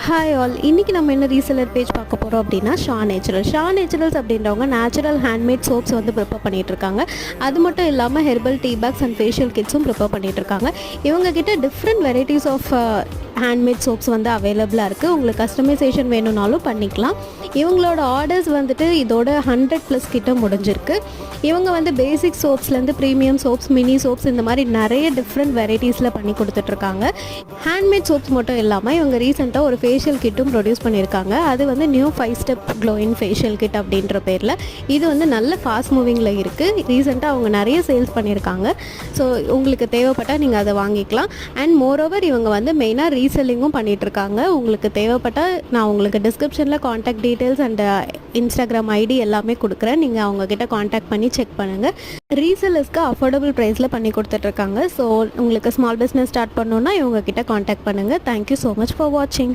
Hi all, இன்றைக்கி நம்ம என்ன ரீசெலர் பேஜ் பார்க்க போகிறோம் அப்படின்னா ஷா நேச்சுரல்ஸ் அப்படின்றவங்க நேச்சுரல் ஹேண்ட்மேட் சோப்ஸ் வந்து ப்ரிப்பேர் பண்ணிகிட்ருக்காங்க. அது மட்டும் இல்லாமல் herbal tea bags and facial கிட்ஸும் ப்ரிப்பேர் பண்ணிகிட்ருக்காங்க. இவங்கக்கிட்ட different varieties of handmade soaps வந்து அவைலபிளாக இருக்குது. உங்களுக்கு கஸ்டமைசேஷன் வேணும்னாலும் பண்ணிக்கலாம். இவங்களோட ஆர்டர்ஸ் வந்துட்டு இதோட 100+ கிட்ட முடிஞ்சிருக்கு. இவங்க வந்து பேசிக் சோப்ஸ்லேருந்து ப்ரீமியம் சோப்ஸ், மினி சோப்ஸ், இந்த மாதிரி நிறைய டிஃப்ரெண்ட் வெரைட்டிஸில் பண்ணி கொடுத்துட்ருக்காங்க. ஹேண்ட்மேட் சோப்ஸ் மட்டும் இல்லாமல் இவங்க ரீசெண்டாக ஒரு ஃபேஷியல் கிட்டும் ப்ரொடியூஸ் பண்ணியிருக்காங்க. அது வந்து new 5 step glowing facial kit அப்படின்ற பேரில். இது வந்து நல்ல ஃபாஸ்ட் மூவிங்கில் இருக்குது. ரீசெண்டாக அவங்க நிறைய சேல்ஸ் பண்ணியிருக்காங்க. ஸோ உங்களுக்கு தேவைப்பட்டால் நீங்கள் அதை வாங்கிக்கலாம். அண்ட் மோரோவர் இவங்க வந்து மெயினாக ரீசெல்லிங்கும் பண்ணிகிட்ருக்காங்க. உங்களுக்கு தேவைப்பட்டால் நான் உங்களுக்கு டிஸ்கிரிப்ஷனில் contact details and Instagram ID எல்லாமே கொடுக்குறேன். நீங்கள் அவங்கக்கிட்ட காண்டாக்ட் பண்ணி செக் பண்ணுங்கள். ரீசெல்லர்ஸ்க்கு அஃபோர்டபுள் ப்ரைஸில் பண்ணி கொடுத்துட்ருக்காங்க. ஸோ உங்களுக்கு ஸ்மால் பிஸ்னஸ் ஸ்டார்ட் பண்ணணுன்னா இவங்கக்கிட்ட காண்டாக்ட் பண்ணுங்கள். தேங்க்யூ ஸோ மச் ஃபார் வாட்சிங்.